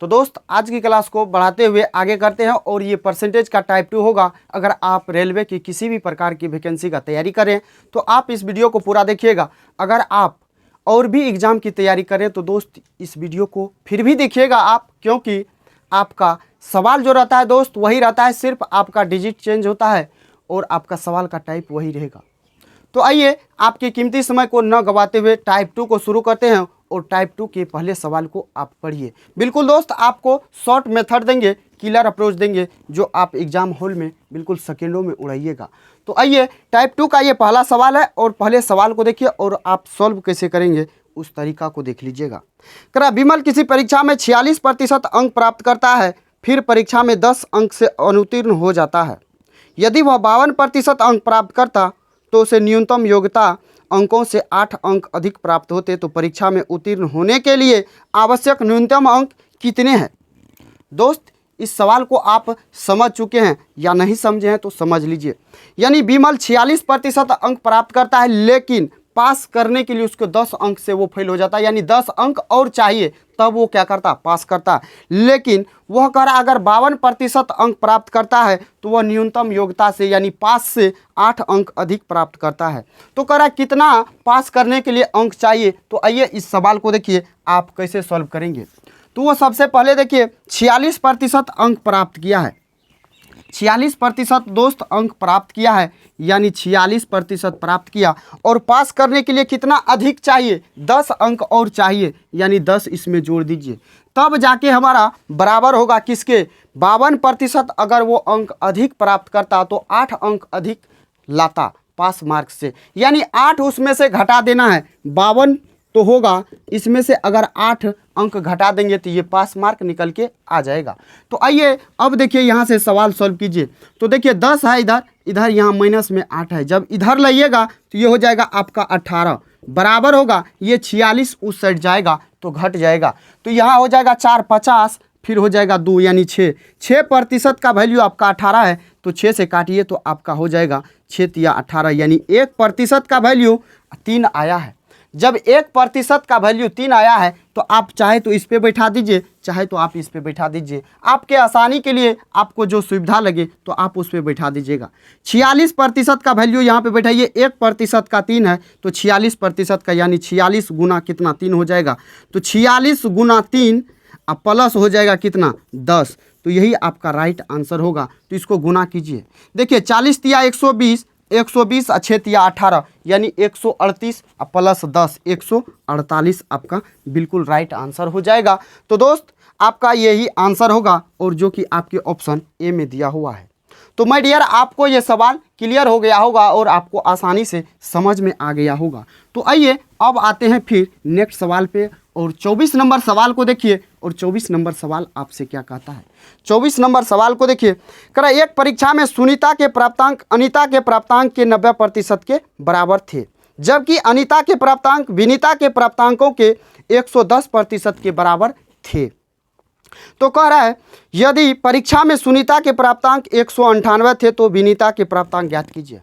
तो दोस्त आज की क्लास को बढ़ाते हुए आगे करते हैं और ये परसेंटेज का टाइप 2 होगा। अगर आप रेलवे की किसी भी प्रकार की वैकेंसी का तैयारी करें तो आप इस वीडियो को पूरा देखिएगा। अगर आप और भी एग्ज़ाम की तैयारी करें तो दोस्त इस वीडियो को फिर भी देखिएगा आप, क्योंकि आपका सवाल जो रहता है दोस्त वही रहता है, सिर्फ आपका डिजिट चेंज होता है और आपका सवाल का टाइप वही रहेगा। तो आइए आपके कीमती समय को न गवाते हुए टाइप 2 को शुरू करते हैं और टाइप 2 के पहले सवाल को आप पढ़िए। बिल्कुल दोस्त, आपको शॉर्ट मेथड देंगे, किलर अप्रोच देंगे जो आप एग्जाम हॉल में बिल्कुल सेकेंडों में उड़ाइएगा। तो आइए टाइप 2 का ये पहला सवाल है और पहले सवाल को देखिए और आप सॉल्व कैसे करेंगे उस तरीका को देख लीजिएगा। करा विमल किसी परीक्षा में 46% अंक प्राप्त करता है, फिर परीक्षा में 10 अंक से अनुत्तीर्ण हो जाता है। यदि वह 52% अंक प्राप्त करता तो उसे न्यूनतम योग्यता अंकों से 8 अंक अधिक प्राप्त होते, तो परीक्षा में उत्तीर्ण होने के लिए आवश्यक न्यूनतम अंक कितने हैं। दोस्त इस सवाल को आप समझ चुके हैं या नहीं समझे हैं तो समझ लीजिए। यानी विमल 46% अंक प्राप्त करता है, लेकिन पास करने के लिए उसको 10 अंक से वो फेल हो जाता है, यानी 10 अंक और चाहिए तब वो क्या करता, पास करता। लेकिन वह कह रहा अगर 52% अंक प्राप्त करता है तो वह न्यूनतम योग्यता से यानी पास से 8 अंक अधिक प्राप्त करता है। तो कह रहा कितना पास करने के लिए अंक चाहिए। तो आइए इस सवाल को देखिए आप कैसे सॉल्व करेंगे। तो वो सबसे पहले देखिए 46% अंक प्राप्त किया है, 46% दोस्त अंक प्राप्त किया है, यानी 46% प्राप्त किया और पास करने के लिए कितना अधिक चाहिए, 10 अंक और चाहिए, यानी 10 इसमें जोड़ दीजिए, तब जाके हमारा बराबर होगा किसके, 52%। अगर वो अंक अधिक प्राप्त करता तो 8 अंक अधिक लाता पास मार्क्स से, यानी 8 उसमें से घटा देना है। 52 तो होगा, इसमें से अगर 8 अंक घटा देंगे तो ये पास मार्क निकल के आ जाएगा। तो आइए अब देखिए यहाँ से सवाल सॉल्व कीजिए। तो देखिए 10 है इधर, इधर यहाँ माइनस में 8 है, जब इधर लाइएगा तो ये हो जाएगा आपका 18, बराबर होगा ये 46 उस साइड जाएगा तो घट जाएगा, तो यहाँ हो जाएगा 4 50, फिर हो जाएगा 2 यानी 6% का वैल्यू आपका 18 है, तो 6 से काटिए तो आपका हो जाएगा 6 या 18, यानी 1% का वैल्यू 3 आया है। जब 1% का वैल्यू 3 आया है तो आप चाहे तो इस पे बैठा दीजिए, चाहे तो आप इस पे बैठा दीजिए, आपके आसानी के लिए आपको जो सुविधा लगे तो आप उस पे बैठा दीजिएगा। 46% का वैल्यू यहाँ पे बैठाइए, 1% का 3 है तो 46% का यानी 46 गुना कितना 3 हो जाएगा, तो 46 गुना 3 अब प्लस हो जाएगा कितना 10, तो यही आपका राइट आंसर होगा। तो इसको गुना कीजिए, देखिए 40 तिया 120, 120 अच्छे तिया 18 यानी 138 प्लस 10 148 आपका बिल्कुल राइट आंसर हो जाएगा। तो दोस्त आपका यही आंसर होगा और जो कि आपके ऑप्शन ए में दिया हुआ है। तो माय डियर आपको ये सवाल क्लियर हो गया होगा और आपको आसानी से समझ में आ गया होगा। तो आइए अब आते हैं फिर नेक्स्ट सवाल पे और 24 नंबर सवाल को देखिए। और 24 नंबर सवाल आपसे क्या कहता है, 24 नंबर सवाल को देखिए। कह रहा एक परीक्षा में सुनीता के प्राप्तांक अनीता के प्राप्तांक के 90% के बराबर थे, जबकि अनीता के प्राप्तांक विनीता के प्राप्तांकों के 110% के बराबर थे। तो कह रहा है यदि परीक्षा में सुनीता के प्राप्तांक 198 थे तो विनीता के प्राप्तांक ज्ञात कीजिए।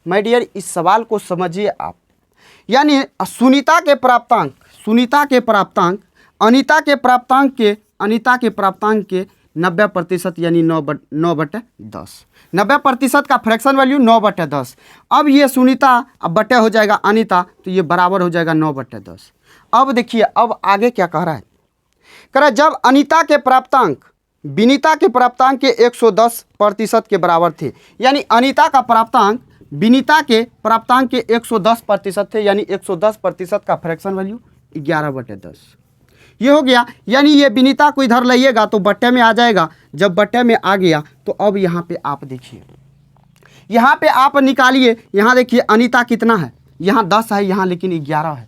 माय डियर इस सवाल को समझिए आप, यानी सुनीता के प्राप्तांक अनीता के प्राप्तांक के 90% यानी 9/10, 90% का फ्रैक्शन वैल्यू 9/10। अब ये सुनीता अब बटे हो जाएगा अनीता, तो ये बराबर हो जाएगा 9/10। अब देखिए अब आगे क्या कह रहा है, कह रहा जब अनीता के प्राप्तांक विनीता के प्राप्तांक के 110% के बराबर थे, यानी अनीता का प्राप्तांक विनीता के प्राप्तांक के 110% थे, यानी 110% का फ्रैक्शन वैल्यू 11/10 ये हो गया। यानी ये विनीता को इधर लाइएगा तो बट्टे में आ जाएगा, जब बट्टे में आ गया तो अब यहाँ पे आप देखिए, यहाँ पे आप निकालिए, यहाँ देखिए अनीता कितना है, यहाँ 10 है, यहाँ लेकिन 11 है,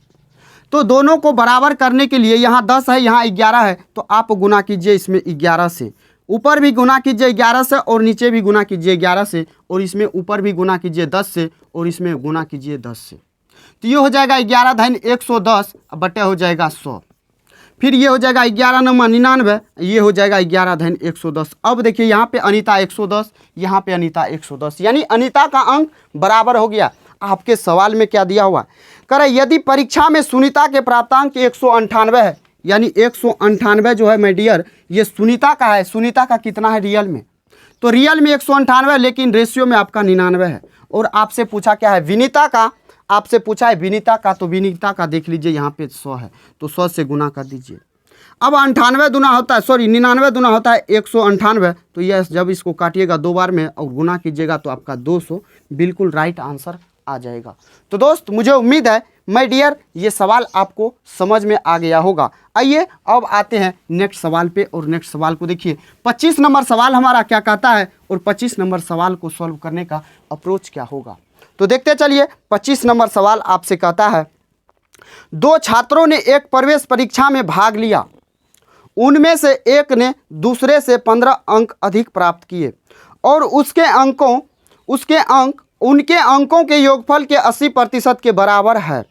तो दोनों को बराबर करने के लिए यहाँ 10 है यहाँ 11 है, तो आप गुना कीजिए इसमें 11 से, ऊपर भी गुना कीजिए 11 से और नीचे भी गुना कीजिए 11 से, और इसमें ऊपर भी गुना कीजिए 10 से और इसमें गुना कीजिए 10 से, तो ये हो जाएगा 11 धन 110 बटे हो जाएगा 100, फिर ये हो जाएगा 11 9 99, ये हो जाएगा 11 धन 110। अब देखिए यहाँ पे अनीता 110, यहाँ पे अनीता 110, यानी अनीता का अंक बराबर हो गया। आपके सवाल में क्या दिया हुआ, कह रहा यदि परीक्षा में सुनीता के प्राप्तांक 198 है, यानी 198 जो है माय डियर ये सुनीता का है। सुनीता का कितना है रियल में? तो रियल में 198 लेकिन रेशियो में आपका 99 है। और आपसे पूछा क्या है विनीता का, आपसे पूछा है विनीता का, तो विनीता का देख लीजिए यहाँ पे 100 है तो 100 से गुना कर दीजिए। अब 98 दूना होता है, सॉरी 99 दूना होता है 198, तो यह जब इसको काटिएगा 2 बार में और गुना कीजिएगा तो आपका 200 बिल्कुल राइट आंसर आ जाएगा। तो दोस्त मुझे उम्मीद है माय डियर ये सवाल आपको समझ में आ गया होगा। आइए अब आते हैं नेक्स्ट सवाल पे और नेक्स्ट सवाल को देखिए। 25 नंबर सवाल हमारा क्या कहता है और 25 नंबर सवाल को सॉल्व करने का अप्रोच क्या होगा, तो देखते चलिए। 25 नंबर सवाल आपसे कहता है 2 छात्रों ने एक प्रवेश परीक्षा में भाग लिया, उनमें से एक ने दूसरे से 15 अंक अधिक प्राप्त किए और उनके अंकों के योगफल के 80% के बराबर है।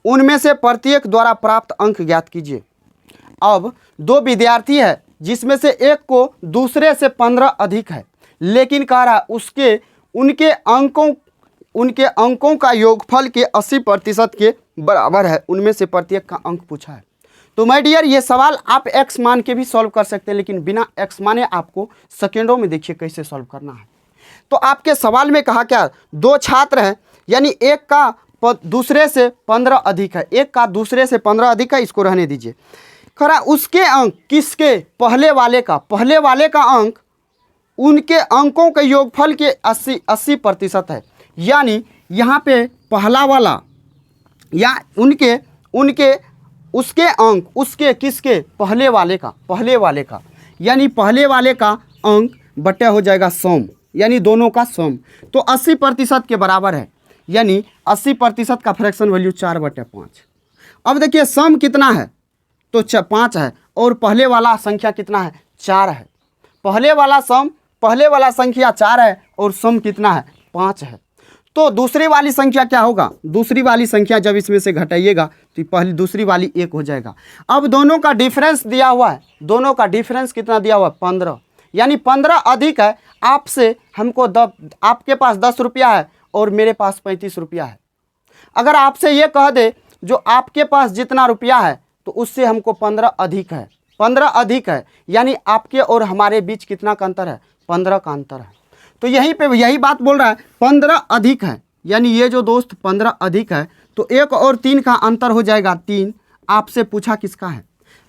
उनमें से प्रत्येक द्वारा प्राप्त अंक ज्ञात कीजिए। अब 2 विद्यार्थी है जिसमें से एक को दूसरे से 15 अधिक है, लेकिन कह रहा उनके अंकों का योगफल के 80% के बराबर है। उनमें से प्रत्येक का अंक पूछा है। तो माय डियर ये सवाल आप एक्स मान के भी सॉल्व कर सकते हैं, लेकिन बिना एक्स माने आपको सेकेंडों में देखिए कैसे सॉल्व करना है। तो आपके सवाल में कहा क्या 2 छात्र हैं, यानी एक का दूसरे से 15 अधिक है, एक का दूसरे से 15 अधिक है, इसको रहने दीजिए। खरा उसके अंक किसके? पहले वाले का अंक उनके अंकों के योगफल के 80% है। यानी यहाँ पे पहला वाला या उसके अंक किसके? पहले वाले का, यानी पहले वाले का अंक बटे हो जाएगा सम, यानी दोनों का सम, तो 80% के बराबर है। यानी 80% का फ्रैक्शन वैल्यू 4/5। अब देखिए सम कितना है तो 5 है और पहले वाला संख्या कितना है? 4 है। पहले वाला संख्या 4 है और सम कितना है? 5 है। तो दूसरी वाली संख्या क्या होगा? दूसरी वाली संख्या जब इसमें से घटाइएगा तो दूसरी वाली 1 हो जाएगा। अब दोनों का डिफरेंस दिया हुआ है, दोनों का डिफरेंस कितना दिया हुआ है? 15, यानी 15 अधिक है आपसे। हमको आपके पास 10 रुपया है और मेरे पास 35 रुपया है। अगर आपसे ये कह दे जो आपके पास जितना रुपया है तो उससे हमको 15 अधिक है, 15 अधिक है, यानी आपके और हमारे बीच कितना का अंतर है? 15 का अंतर है। तो यहीं पे यही बात बोल रहा है 15 अधिक है, यानी ये जो दोस्त 15 अधिक है तो 1 और 3 का अंतर हो जाएगा 3। आपसे पूछा किसका है?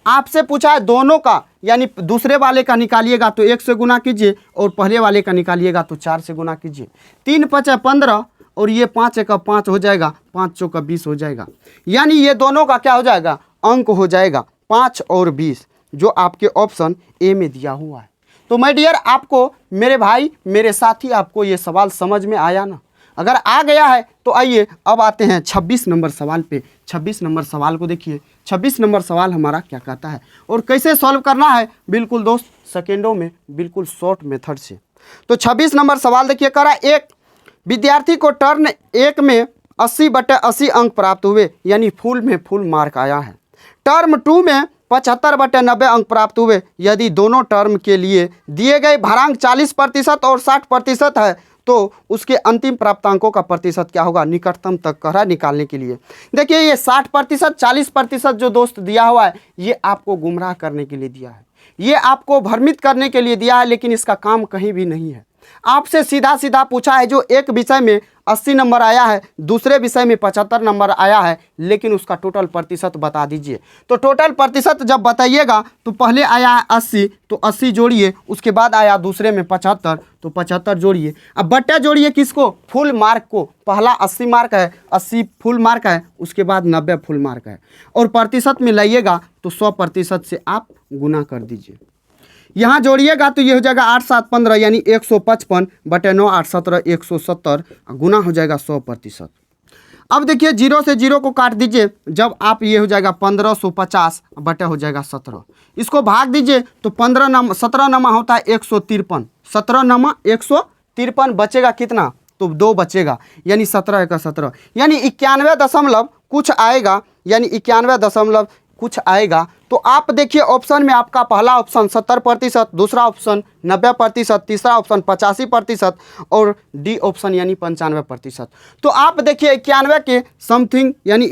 आपसे पूछा है दोनों का, यानी दूसरे वाले का निकालिएगा तो 1 से गुना कीजिए और पहले वाले का निकालिएगा तो 4 से गुना कीजिए। 3 × 5 = 15 और ये 5 × 5 हो जाएगा, 5 × 4 = 20 हो जाएगा। यानी ये दोनों का क्या हो जाएगा? अंक हो जाएगा 5 और 20, जो आपके ऑप्शन ए में दिया हुआ है। तो माय डियर आपको मेरे भाई मेरे साथी आपको ये सवाल समझ में आया ना? अगर आ गया है तो आइए अब आते हैं 26 नंबर सवाल पे। 26 नंबर सवाल को देखिए। 26 नंबर सवाल हमारा क्या कहता है और कैसे सॉल्व करना है, बिल्कुल दोस्त सेकेंडों में, बिल्कुल शॉर्ट मेथड से। तो 26 नंबर सवाल देखिए, करा एक विद्यार्थी को टर्म 1 में 80/80 अंक प्राप्त हुए, यानी फुल में फुल मार्क आया है। टर्म 2 में 75/90 अंक प्राप्त हुए। यदि दोनों टर्म के लिए दिए गए भारांक 40% और 60% है तो उसके अंतिम प्राप्तांकों का प्रतिशत क्या होगा? निकटतम तक कह रहा निकालने के लिए। देखिए ये 60% 40% जो दोस्त दिया हुआ है ये आपको गुमराह करने के लिए दिया है, ये आपको भ्रमित करने के लिए दिया है, लेकिन इसका काम कहीं भी नहीं है। आपसे सीधा सीधा पूछा है जो एक विषय में 80 नंबर आया है, दूसरे विषय में 75 नंबर आया है, लेकिन उसका टोटल प्रतिशत बता दीजिए। तो टोटल प्रतिशत जब बताइएगा तो पहले आया है 80 तो 80 जोड़िए, उसके बाद आया दूसरे में 75 तो 75 जोड़िए। अब बट्टा जोड़िए किसको? फुल मार्क को। पहला 80 मार्क है, 80 फुल मार्क है, उसके बाद 90 फुल मार्क है, और प्रतिशत में लाइएगा तो 100% से आप गुना कर दीजिए। यहाँ जोड़िएगा तो ये हो जाएगा 8 × 7 = 15, यानी 155/9 8 × 17 170, गुना हो जाएगा 100%। अब देखिए 0 से 0 को काट दीजिए, जब आप ये हो जाएगा 1550 बटा हो जाएगा 17। इसको भाग दीजिए तो 17 नमा होता है 153, 17 नमा 153, बचेगा कितना? तो 2 बचेगा, यानी 17 × 17, यानी 91 दशमलव कुछ आएगा, यानी 91 दशमलव कुछ आएगा। तो आप देखिए ऑप्शन में आपका पहला ऑप्शन 70%, दूसरा ऑप्शन 90%, तीसरा ऑप्शन 85% और डी ऑप्शन यानी 95%। तो आप देखिए 91 के समथिंग यानी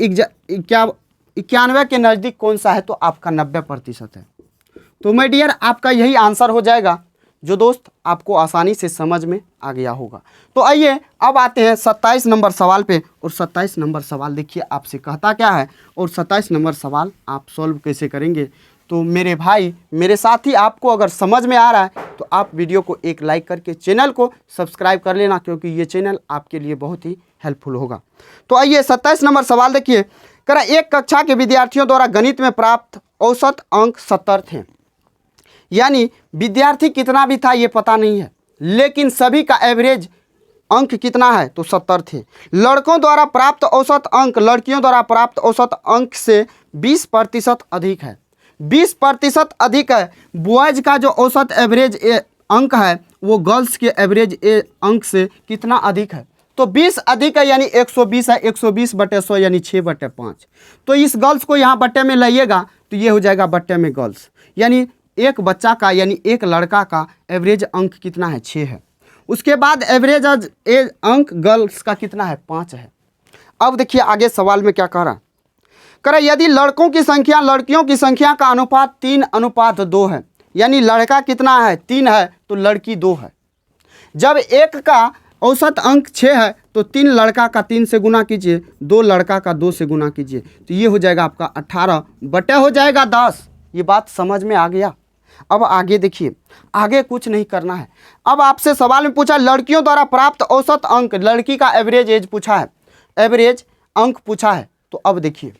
91 के नज़दीक कौन सा है, तो आपका 90% है। तो माय डियर आपका यही आंसर हो जाएगा, जो दोस्त आपको आसानी से समझ में आ गया होगा। तो आइए अब आते हैं 27 नंबर सवाल पे, और 27 नंबर सवाल देखिए आपसे कहता क्या है, और 27 नंबर सवाल आप सॉल्व कैसे करेंगे। तो मेरे भाई मेरे साथी, आपको अगर समझ में आ रहा है तो आप वीडियो को एक लाइक करके चैनल को सब्सक्राइब कर लेना, क्योंकि ये चैनल आपके लिए बहुत ही हेल्पफुल होगा। तो आइए 27 नंबर सवाल देखिए, करा एक कक्षा के विद्यार्थियों द्वारा गणित में प्राप्त औसत अंक 70 थे। यानी विद्यार्थी कितना भी था ये पता नहीं है, लेकिन सभी का एवरेज अंक कितना है, तो 70 थे। लड़कों द्वारा प्राप्त औसत अंक लड़कियों द्वारा प्राप्त औसत अंक से 20% अधिक है। 20% अधिक है। बॉयज का जो औसत एवरेज अंक है वो गर्ल्स के एवरेज अंक से कितना अधिक है, तो 20 अधिक है, यानी 120 है। 120/100 यानी 6/5। तो इस गर्ल्स को यहाँ बट्टे में लाइएगा तो ये हो जाएगा बट्टे में गर्ल्स, यानी एक बच्चा का यानी एक लड़का का एवरेज अंक कितना है, 6 है। उसके बाद एवरेज अंक गर्ल्स का कितना है, 5 है। अब देखिए आगे सवाल में क्या कह रहा है, यदि लड़कों की संख्या लड़कियों की संख्या का अनुपात 3:2 है, यानी लड़का कितना है, 3 है, तो लड़की 2 है। जब एक का औसत अंक 6 है तो 3 लड़का का 3 से गुना कीजिए, 2 लड़का का 2 से गुना कीजिए, तो ये हो जाएगा आपका 18 बटे हो जाएगा 10। ये बात समझ में आ गया। अब आगे देखिए, आगे कुछ नहीं करना है। अब आपसे सवाल में पूछा लड़कियों द्वारा प्राप्त औसत अंक, लड़की का एवरेज एज पूछा है, एवरेज अंक पूछा है। तो अब देखिए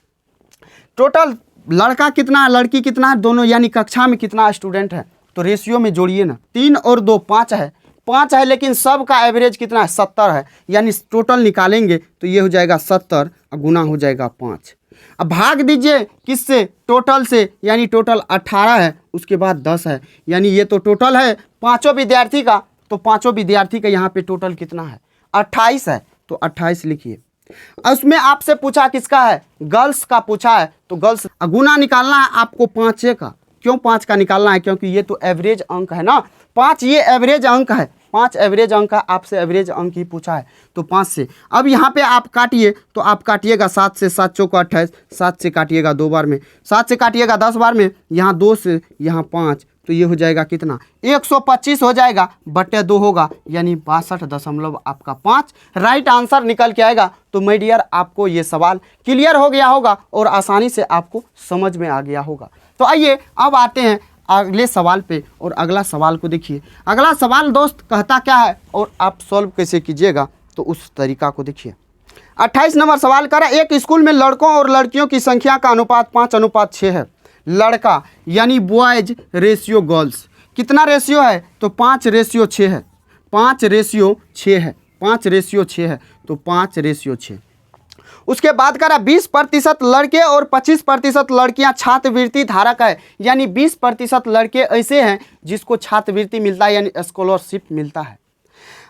टोटल लड़का कितना है लड़की कितना है, दोनों यानी कक्षा में कितना स्टूडेंट है, तो रेशियो में जोड़िए ना, 3 और 2 5 है, 5 है, लेकिन सब का एवरेज कितना है, 70 है। यानी टोटल निकालेंगे तो ये हो जाएगा 70 और गुना हो जाएगा 5। अब भाग दीजिए किससे, टोटल से, यानी टोटल 18 है, उसके बाद 10 है, यानी ये तो टोटल है पाँचों विद्यार्थी का, तो पाँचों विद्यार्थी का यहाँ पे टोटल कितना है, 28 है, तो 28 लिखिए। उसमें आपसे पूछा किसका है, गर्ल्स का पूछा है, तो गर्ल्स गुना निकालना है आपको 5 का। क्यों 5 का निकालना है, क्योंकि ये तो एवरेज अंक है ना, 5 ये एवरेज अंक है, 5 एवरेज अंक है, आपसे एवरेज अंक ही पूछा है, तो 5 से। अब यहाँ पे आप काटिए, तो आप काटिएगा 7 से, 7 चौको 28, 7 से काटिएगा 2 बार में, 7 से काटिएगा 10 बार में, यहाँ 2 से यहाँ 5, तो ये हो जाएगा कितना, 125 हो जाएगा, बटे 2 होगा, यानी 62.5 राइट आंसर निकल के आएगा। तो माय डियर आपको ये सवाल क्लियर हो गया होगा और आसानी से आपको समझ में आ गया होगा। तो आइए अब आते हैं अगले सवाल पे, और अगला सवाल को देखिए। अगला सवाल दोस्त कहता क्या है और आप सॉल्व कैसे कीजिएगा, तो उस तरीका को देखिए। 28 नंबर सवाल करा, एक स्कूल में लड़कों और लड़कियों की संख्या का अनुपात 5:6 है। लड़का यानी बॉयज रेशियो गर्ल्स कितना रेशियो है, तो 5:6 है, 5:6 है, 5:6 है, तो 5:6। उसके बाद करा 20% लड़के और 25% लड़कियां छात्रवृत्ति धारक है, यानी 20% लड़के ऐसे हैं जिसको छात्रवृत्ति मिलता है, यानी स्कॉलरशिप मिलता है,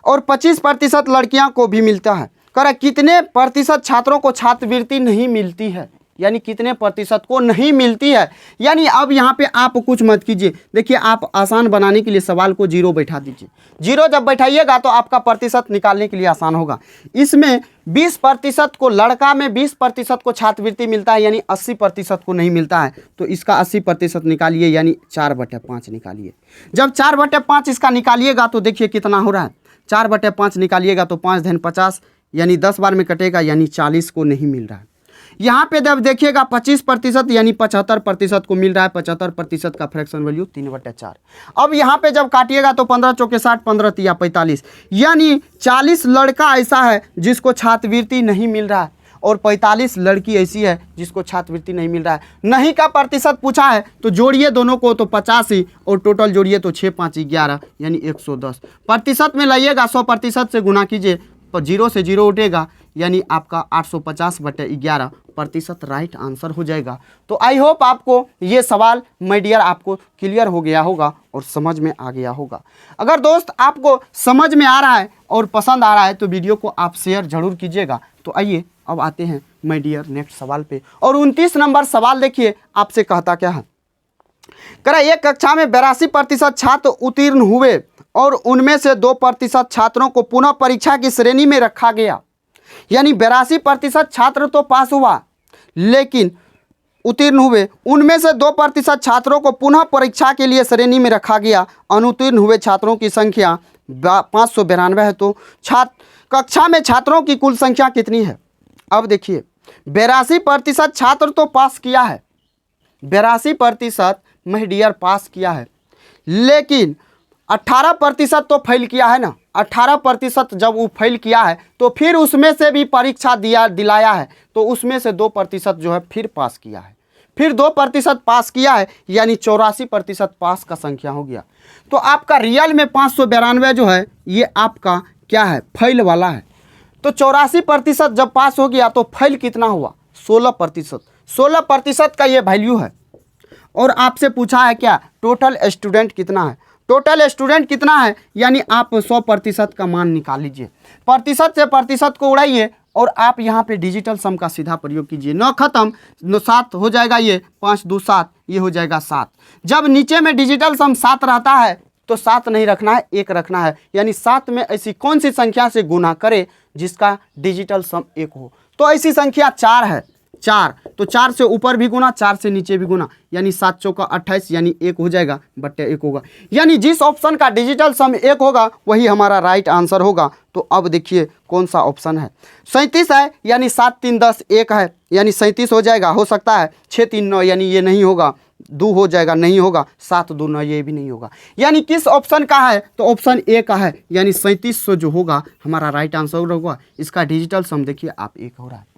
और 25% लड़कियां को भी मिलता है। करा कितने प्रतिशत छात्रों को छात्रवृत्ति नहीं मिलती है, यानी कितने प्रतिशत को नहीं मिलती है। यानी अब यहाँ पे आप कुछ मत कीजिए, देखिए आप आसान बनाने के लिए सवाल को 0 बैठा दीजिए। 0 जब बैठाइएगा तो आपका प्रतिशत निकालने के लिए आसान होगा। इसमें 20% को, लड़का में 20% को छात्रवृत्ति मिलता है, यानी 80% को नहीं मिलता है, तो इसका 80% निकालिए, यानी 4/5 निकालिए। जब 4/5 इसका निकालिएगा तो देखिए कितना हो रहा है, 4/5 निकालिएगा तो 5 × 50, यानी 10 बार में कटेगा, यानी 40 को नहीं मिल रहा है। यहाँ पे जब देखिएगा 25% यानी 75% को मिल रहा है, 75% का फ्रैक्शन वैल्यू 3/4। अब यहाँ पे जब काटिएगा तो 15 चौके 60, 15 तिया 45, यानी 40 लड़का ऐसा है जिसको छात्रवृत्ति नहीं मिल रहा है, और 45 लड़की ऐसी है जिसको छात्रवृत्ति नहीं मिल रहा है। नहीं का प्रतिशत पूछा है तो जोड़िए दोनों को, तो 85 और टोटल जोड़िए तो 6 × 5 = 11, यानी 110। प्रतिशत में लाइएगा, 100% से गुना कीजिए, तो 0 से 0 उठेगा, यानी आपका 850/11% राइट आंसर हो जाएगा। तो आई होप आपको ये सवाल माय डियर आपको क्लियर हो गया होगा और समझ में आ गया होगा। अगर दोस्त आपको समझ में आ रहा है और पसंद आ रहा है तो वीडियो को आप शेयर जरूर कीजिएगा। तो आइए अब आते हैं माय डियर नेक्स्ट सवाल पे, और 29 नंबर सवाल देखिए आपसे कहता क्या है। करा एक कक्षा में 82% छात्र उत्तीर्ण हुए और उनमें से 2% छात्रों को पुनः परीक्षा की श्रेणी में रखा गया, यानी 82% छात्र तो पास हुआ, लेकिन उत्तीर्ण हुए, उनमें से 2% छात्रों को पुनः परीक्षा के लिए श्रेणी में रखा गया। अनुत्तीर्ण हुए छात्रों की संख्या 592 है। तो कक्षा में छात्रों की कुल संख्या कितनी है? अब देखिए 82% छात्र तो पास किया है, 82% माय डियर पास किया है, लेकिन 18% तो फेल किया है ना। 18% जब वो फेल किया है तो फिर उसमें से भी परीक्षा दिलाया है, तो उसमें से 2% जो है फिर पास किया है, फिर 2% पास किया है, यानी 84% पास का संख्या हो गया। तो आपका रियल में 592 जो है ये आपका क्या है? फेल वाला है। तो 84% जब पास हो गया तो फेल कितना हुआ? 16%। 16% का ये वैल्यू है। और आपसे पूछा है क्या? टोटल स्टूडेंट कितना है? टोटल स्टूडेंट कितना है, यानी आप 100% का मान निकाल लीजिए। प्रतिशत से प्रतिशत को उड़ाइए और आप यहाँ पे डिजिटल सम का सीधा प्रयोग कीजिए। 9 खत्म, 7 हो जाएगा, ये 5 2 7, ये हो जाएगा 7। जब नीचे में डिजिटल सम 7 रहता है तो 7 नहीं रखना है, 1 रखना है, यानी 7 में ऐसी कौन सी संख्या से गुना करे जिसका डिजिटल सम 1 हो? तो ऐसी संख्या 4 है, 4। तो 4 से ऊपर भी गुना, 4 से नीचे भी गुना, यानी 7 चौका 28, यानी 1 हो जाएगा, बट्टे 1 होगा। यानी जिस ऑप्शन का डिजिटल सम 1 होगा वही हमारा राइट आंसर होगा। तो अब देखिए कौन सा ऑप्शन है? 37 है, यानी 7 3 10 1 है, यानी 37 हो जाएगा। हो सकता है 6 3 9, यानी ये नहीं होगा। 2 हो जाएगा, नहीं होगा। 7 2 9, ये भी नहीं होगा। यानी किस ऑप्शन का है? तो ऑप्शन ए का है, यानी 3700 जो होगा हमारा राइट आंसर होगा। इसका डिजिटल सम देखिए आप 1 हो रहा है।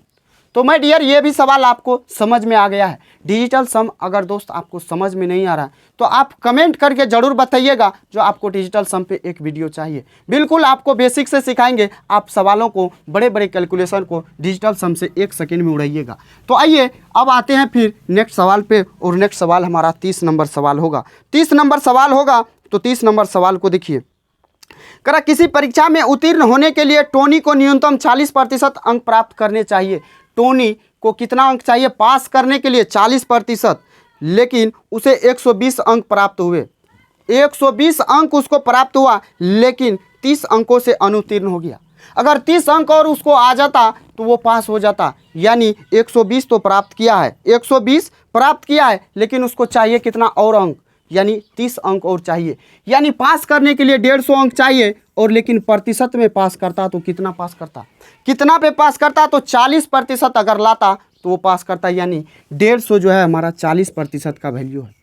तो माय डियर ये भी सवाल आपको समझ में आ गया है। डिजिटल सम अगर दोस्त आपको समझ में नहीं आ रहा है तो आप कमेंट करके ज़रूर बताइएगा जो आपको डिजिटल सम पे एक वीडियो चाहिए। बिल्कुल आपको बेसिक से सिखाएंगे, आप सवालों को, बड़े बड़े कैलकुलेशन को डिजिटल सम से 1 सेकेंड में उड़ाइएगा। तो आइए अब आते हैं फिर नेक्स्ट सवाल पे, और नेक्स्ट सवाल हमारा 30 नंबर सवाल होगा। 30 नंबर सवाल होगा, तो 30 नंबर सवाल को देखिए। करा किसी परीक्षा में उत्तीर्ण होने के लिए टोनी को न्यूनतम 40% अंक प्राप्त करने चाहिए। टोनी को कितना अंक चाहिए पास करने के लिए? 40%, लेकिन उसे 120 अंक प्राप्त हुए। 120 अंक उसको प्राप्त हुआ, लेकिन 30 अंकों से अनुत्तीर्ण हो गया। अगर 30 अंक और उसको आ जाता तो वो पास हो जाता। यानी 120 तो प्राप्त किया है, 120 प्राप्त किया है, लेकिन उसको चाहिए कितना और अंक? यानी 30 अंक और चाहिए। यानी पास करने के लिए 150 अंक चाहिए, और लेकिन प्रतिशत में पास करता तो कितना पास करता? कितना पे पास करता? तो 40% अगर लाता तो वो पास करता। यानी 150 जो है हमारा 40% का वैल्यू है।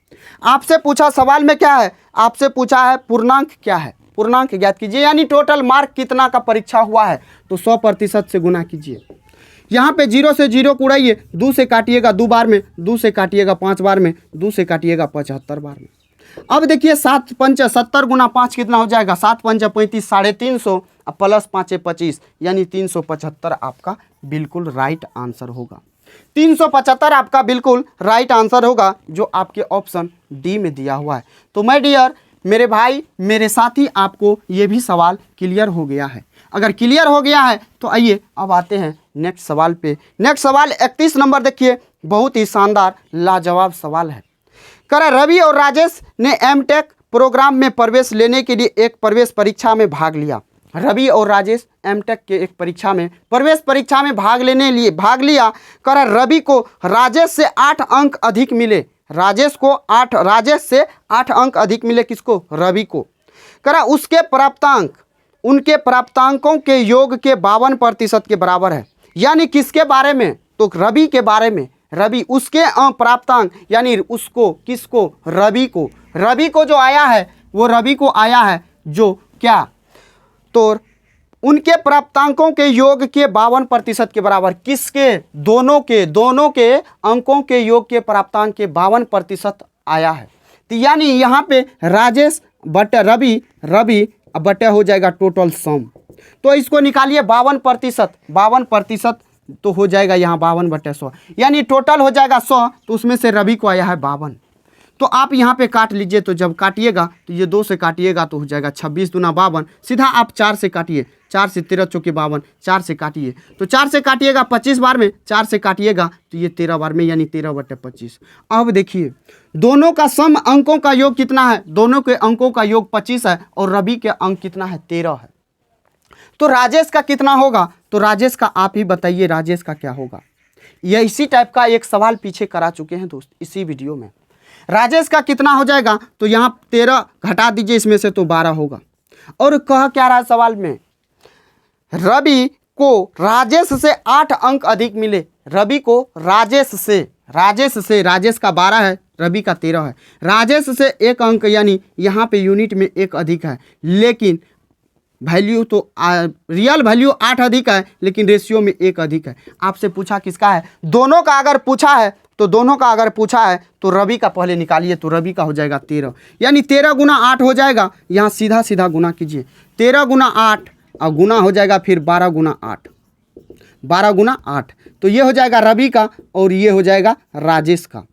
आपसे पूछा सवाल में क्या है? आपसे पूछा है पूर्णांक क्या है? पूर्णांक ज्ञात कीजिए, यानी टोटल मार्क कितना का परीक्षा हुआ है, तो 100% से गुना कीजिए। यहाँ पे 0 से 0 को उड़ाइए, 2 से काटिएगा 2 बार में, 2 से काटिएगा 5 बार में, 2 से काटिएगा 75 बार में। अब देखिए 7 पंच 70 गुना 5 कितना हो जाएगा? 7 पंच 35, 350 प्लस 5 25, यानी 375 आपका बिल्कुल राइट आंसर होगा। 375 आपका बिल्कुल राइट आंसर होगा, जो आपके ऑप्शन डी में दिया हुआ है। तो माय डियर मेरे भाई मेरे साथी, आपको ये भी सवाल क्लियर हो गया है। अगर क्लियर हो गया है तो आइए अब आते हैं नेक्स्ट सवाल पे। नेक्स्ट सवाल 31 नंबर देखिए, बहुत ही शानदार लाजवाब सवाल है। कह रहे रवि और राजेश ने एमटेक प्रोग्राम में प्रवेश लेने के लिए एक प्रवेश परीक्षा में भाग लिया। रवि और राजेश एमटेक के एक परीक्षा में प्रवेश परीक्षा में भाग लिया। कह रहे रवि को राजेश से 8 अंक अधिक मिले। राजेश से 8 अंक अधिक मिले। किसको? रवि को। कह रहा उसके प्राप्तांक उनके प्राप्तांकों के योग के 52% के बराबर है। यानी किसके बारे में? तो रवि के बारे में। रवि उसके प्राप्तांक, यानी उसको, किसको? रवि को। रवि को जो आया है वो रवि को आया है जो क्या? तो उनके प्राप्तांकों के योग के 52% के बराबर। किसके? दोनों के अंकों के योग के प्राप्तांक के 52% आया है। तो यानी यहाँ पे राजेश बटे रवि बटे हो जाएगा टोटल सम। तो इसको निकालिए 52% तो हो जाएगा यहाँ 52/100, यानी टोटल हो जाएगा 100, तो उसमें से रवि को आया है 52। तो आप यहाँ पे काट लीजिए। तो जब काटिएगा तो ये 2 से काटिएगा तो हो जाएगा 26 दूना 52। सीधा आप 4 से काटिए, 4 से 13 चौके 52, 4 से काटिए तो 4 से काटिएगा 25 बार में, 4 से काटिएगा तो ये 13 बार में, यानी 13/25। अब देखिए दोनों का सम अंकों का योग कितना है? दोनों के अंकों का योग 25 है, और रवि के अंक कितना है? 13 है। तो राजेश का कितना होगा? तो राजेश का आप ही बताइए, राजेश का क्या होगा? ये इसी टाइप का एक सवाल पीछे करा चुके हैं दोस्त इसी वीडियो में। राजेश का कितना हो जाएगा, तो यहाँ 13 घटा दीजिए इसमें से तो 12 होगा। और कह क्या रहा है सवाल में, रवि को राजेश से 8 अंक अधिक मिले। रवि को राजेश से राजेश का 12 है, रवि का 13 है, राजेश से 1 अंक यानी यहाँ पे यूनिट में 1 अधिक है, लेकिन वैल्यू तो रियल वैल्यू 8 अधिक है लेकिन रेशियो में 1 अधिक है। आपसे पूछा किसका है, दोनों का अगर पूछा है तो रवि का पहले निकालिए, तो रवि का हो जाएगा 13, यानी 13 गुना 8 हो जाएगा। यहाँ सीधा सीधा गुना कीजिए, 13 गुना 8 और गुना हो जाएगा फिर 12 गुना 8, 12 गुना 8, तो ये हो जाएगा रवि का और ये हो जाएगा राजेश का,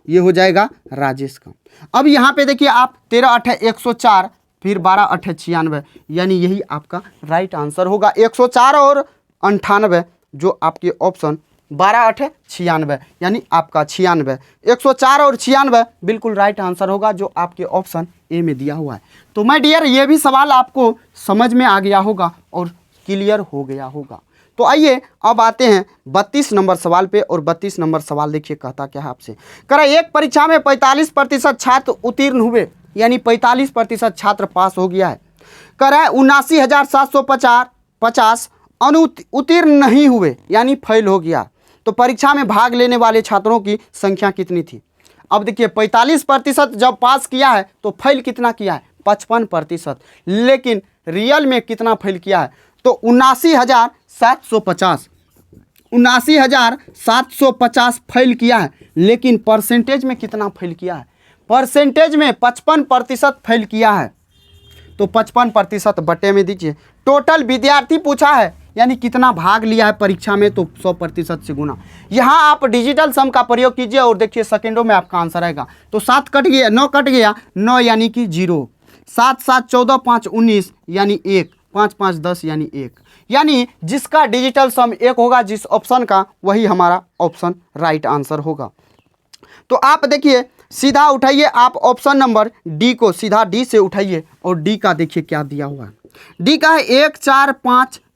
ये हो जाएगा राजेश का। अब यहाँ पे देखिए आप 13 8 104 फिर 12 8 96, यानी यही आपका राइट आंसर होगा। 104 और 98 जो आपके ऑप्शन 12 8 96 यानी आपका 96, 104 और 96 बिल्कुल राइट आंसर होगा जो आपके ऑप्शन ए में दिया हुआ है। तो माय डियर ये भी सवाल आपको समझ में आ गया होगा और क्लियर हो गया होगा। तो आइए अब आते हैं 32 नंबर सवाल पे, और 32 नंबर सवाल देखिए कहता क्या है आपसे, करा एक परीक्षा में 45% छात्र उत्तीर्ण हुए, यानी 45% छात्र पास हो गया है। करा 79,750 उत्तीर्ण नहीं हुए यानी फेल हो गया। तो परीक्षा में भाग लेने वाले छात्रों की संख्या कितनी थी। अब देखिए 45% जब पास किया है तो फेल कितना किया है 55%, लेकिन रियल में कितना फेल किया है तो 79,750 फेल किया है, लेकिन परसेंटेज में कितना फेल किया है, परसेंटेज में 55% फेल किया है। तो 55% बटे में दीजिए, टोटल विद्यार्थी पूछा है यानी कितना भाग लिया है परीक्षा में, तो 100% से गुना। यहाँ आप डिजिटल सम का प्रयोग कीजिए और देखिए सेकेंडों में आपका आंसर आएगा। तो 7 कट गया, 9 कट गया, 9 यानी कि 0, 7 7 14 5 19 यानी 1, 5 5 10 यानी 1, यानी जिसका डिजिटल सम 1 होगा जिस ऑप्शन का, वही हमारा ऑप्शन राइट आंसर होगा। तो आप देखिए सीधा उठाइए, आप ऑप्शन नंबर डी को सीधा डी से उठाइए और डी का देखिए क्या दिया हुआ है। डी का है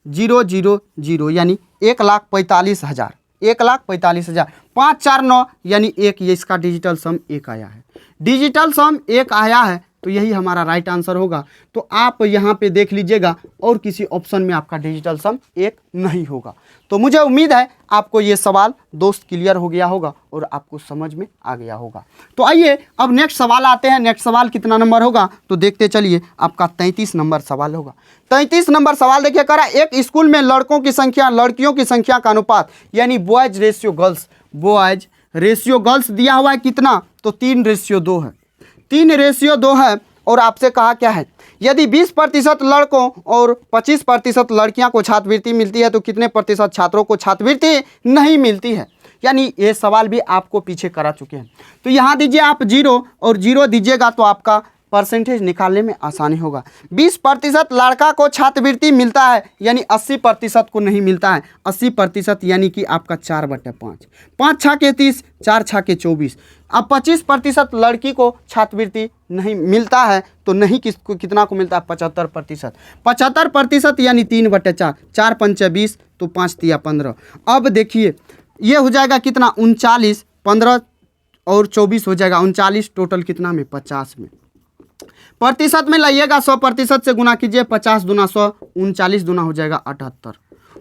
145000 यानी 1,45,000, 1,45,000, 5 4 9 यानी 1, ये इसका डिजिटल सम 1 आया है, डिजिटल सम 1 आया है, तो यही हमारा राइट आंसर होगा। तो आप यहाँ पे देख लीजिएगा और किसी ऑप्शन में आपका डिजिटल सम 1 नहीं होगा। तो मुझे उम्मीद है आपको ये सवाल दोस्त क्लियर हो गया होगा और आपको समझ में आ गया होगा। तो आइए अब नेक्स्ट सवाल आते हैं। नेक्स्ट सवाल कितना नंबर होगा तो देखते चलिए, आपका 33 नंबर सवाल होगा। 33 नंबर सवाल देखिए करा, एक स्कूल में लड़कों की संख्या लड़कियों की संख्या का अनुपात यानी बॉयज रेशियो गर्ल्स दिया हुआ है कितना, तो 3:2 है, 3:2 है। और आपसे कहा क्या है, यदि 20% लड़कों और 25% लड़कियां को छात्रवृत्ति मिलती है तो कितने प्रतिशत छात्रों को छात्रवृत्ति नहीं मिलती है। यानी ये सवाल भी आपको पीछे करा चुके हैं। तो यहाँ दीजिए आप 0 और 0 दीजिएगा तो आपका परसेंटेज निकालने में आसानी होगा। 20% लड़का को छात्रवृत्ति मिलता है यानी 80% को नहीं मिलता है, 80% यानी कि आपका 4/5, 5 6 के 30, 4 6 के 24। अब 25% लड़की को छात्रवृत्ति नहीं मिलता है तो नहीं किसको कितना को मिलता है 75%, 75% यानी 3/4, 4 5 20 तो 5 3 15। अब देखिए ये हो जाएगा कितना 39, 15 और 24 हो जाएगा 39, टोटल कितना में 50 में। प्रतिशत में लाइएगा 100% से गुना कीजिए, 50 दूना 100, 39 दूना हो जाएगा 78,